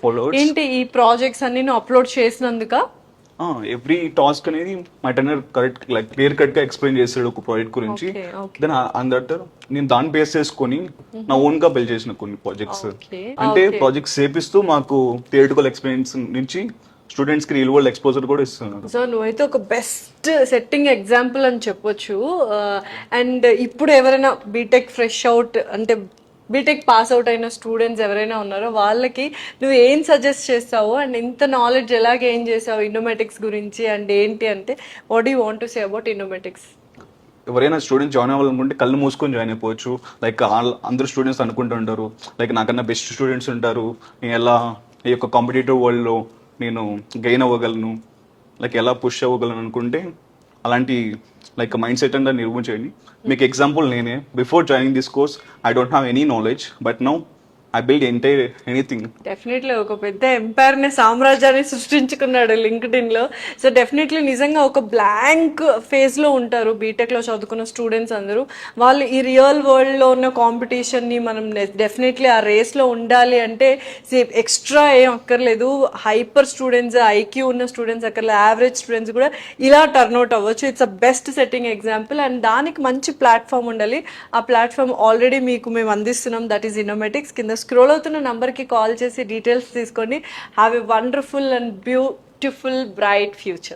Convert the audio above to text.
followers. ఏంటి ఈ projects అన్ని అప్లోడ్ చేసినందుక? ఎవ్రీ టాస్క్ అనేది మా trainer correct like clear cut గా ఎక్స్ప్లెయిన్ చేస్తాడు ఒక ప్రాజెక్ట్ గురించి. దెన్ అందట నేను దాన్ని బేస్ చేసుకొని నా ఓన్ గా బిల్డ్ చేసిన కొన్ని ప్రాజెక్ట్స్. అంటే ప్రాజెక్ట్స్ చేపిస్తూ మాకు థియరిటికల్ ఎక్స్పీరియన్స్ నుంచి స్టూడెంట్స్ కి రియల్ వరల్డ్ ఎక్స్పోజర్ కూడా ఇస్తున్నారు. సో నువ్వైతే ఒక బెస్ట్ సెట్టింగ్ ఎగ్జాంపుల్ అని చెప్పొచ్చు. అండ్ ఇప్పుడు ఎవరైనా బీటెక్ ఫ్రెష్ అవుట్ అంటే బీటెక్ పాస్ అవుట్ అయిన స్టూడెంట్స్ ఎవరైనా ఉన్నారో వాళ్ళకి నువ్వు ఏం సజెస్ట్ చేస్తావు అండ్ ఇంత నాలెడ్జ్ ఎలా గెయిన్ చేసావు ఇన్నోమేటిక్స్ గురించి అండ్ ఏంటి అంటే what you want to say about Innomatics? ఎవరైనా స్టూడెంట్స్ జాయిన్ అవ్వాలనుకుంటే కళ్ళు మూసుకొని జాయిన్ అయిపోవచ్చు. లైక్ అందరూ స్టూడెంట్స్ అనుకుంటుంటారు లైక్ నాకన్నా బెస్ట్ స్టూడెంట్స్ ఉంటారు, నేను ఎలా ఈ యొక్క కాంపిటేటివ్ వరల్డ్లో నేను గెయిన్ అవ్వగలను, లైక్ ఎలా పుష్ అవ్వగలను అనుకుంటే అలాంటి లైక్ మైండ్ సెట్ అంటే నిర్మించండి. మీకు ఎగ్జాంపుల్ నేనే. Before joining this course I don't have any knowledge, but now I build entire anything. Definitely ఒక పెద్ద ఎంపైర్ ని సామ్రాజ్యాన్ని సృష్టించుకున్నాడు లింక్డ్ఇన్ లో. సో డెఫినెట్లీ నిజంగా ఒక బ్లాంక్ ఫేజ్ లో ఉంటారు బీటెక్ లో చదువుకున్న స్టూడెంట్స్ అందరూ. వాళ్ళు ఈ రియల్ వరల్డ్ లో ఉన్న కాంపిటీషన్ ని మనం డెఫినెట్లీ ఆ రేస్ లో ఉండాలి అంటే ఎక్స్ట్రా ఏం అక్కర్లేదు. హైపర్ స్టూడెంట్స్, ఐక్యూ ఉన్న స్టూడెంట్స్ అక్కర్లేదు, యావరేజ్ స్టూడెంట్స్ కూడా ఇలా టర్న్అవుట్ అవ్వచ్చు. It's a best setting example and దానికి మంచి ప్లాట్ఫామ్ ఉండాలి. ఆ ప్లాట్ఫామ్ ఆల్రెడీ మీకు మేము అందిస్తున్నాం, దట్ ఈస్ ఇన్నోమేటిక్స్. కింద స్క్రోల్ అవుతున్న నంబర్కి కాల్ చేసి డీటెయిల్స్ తీసుకొని have a wonderful and beautiful bright future.